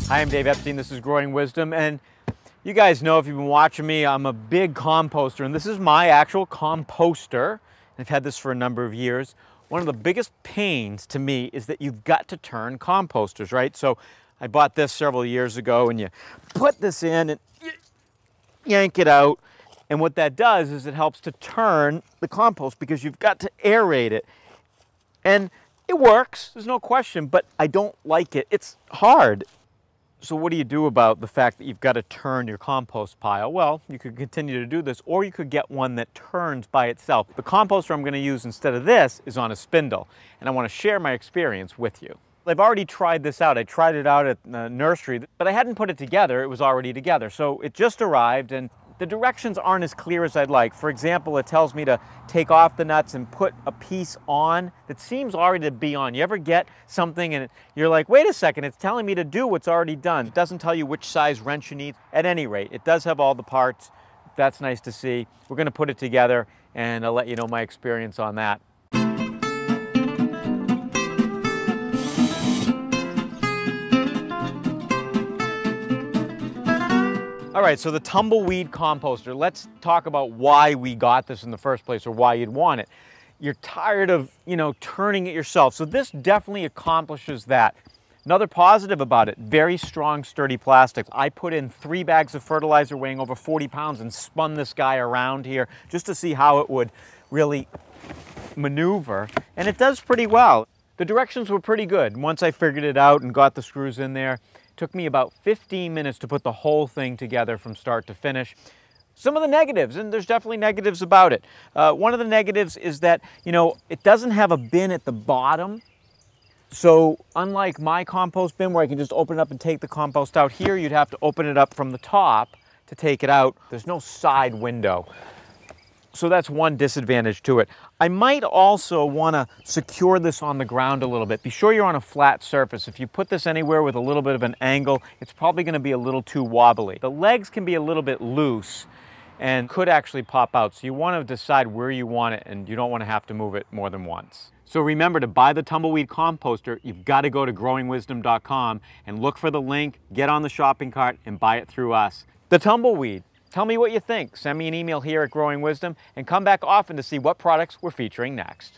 Hi, I'm Dave Epstein. This is Growing Wisdom, and you guys know, if you've been watching me, I'm a big composter, and this is my actual composter. I've had this for a number of years. One of the biggest pains to me is that you've got to turn composters, right? So I bought this several years ago, and you put this in and yank it out, and what that does is it helps to turn the compost because you've got to aerate it. And it works, there's no question, but I don't like it. It's hard. So what do you do about the fact that you've got to turn your compost pile? Well, you could continue to do this, or you could get one that turns by itself. The composter I'm going to use instead of this is on a spindle, and I want to share my experience with you. I've already tried this out. I tried it out at the nursery, but I hadn't put it together. It was already together. So it just arrived, and the directions aren't as clear as I'd like. For example, it tells me to take off the nuts and put a piece on that seems already to be on. You ever get something and you're like, wait a second, it's telling me to do what's already done. It doesn't tell you which size wrench you need. At any rate, it does have all the parts. That's nice to see. We're going to put it together, and I'll let you know my experience on that. All right, so the TumbleWeed Composter. Let's talk about why we got this in the first place, or why you'd want it. You're tired of, turning it yourself. So this definitely accomplishes that. Another positive about it, very strong, sturdy plastic. I put in 3 bags of fertilizer weighing over 40 pounds and spun this guy around here just to see how it would really maneuver, and it does pretty well. The directions were pretty good. Once I figured it out and got the screws in there, took me about 15 minutes to put the whole thing together from start to finish. Some of the negatives, and there's definitely negatives about it. One of the negatives is that, it doesn't have a bin at the bottom. So unlike my compost bin where I can just open it up and take the compost out, here you'd have to open it up from the top to take it out. There's no side window. So that's one disadvantage to it. I might also want to secure this on the ground a little bit. Be sure you're on a flat surface. If you put this anywhere with a little bit of an angle, it's probably going to be a little too wobbly. The legs can be a little bit loose and could actually pop out. So you want to decide where you want it, and you don't want to have to move it more than once. So remember, to buy the TumbleWeed Composter, you've got to go to growingwisdom.com and look for the link, get on the shopping cart, and buy it through us. The TumbleWeed. Tell me what you think. Send me an email here at Growing Wisdom, and come back often to see what products we're featuring next.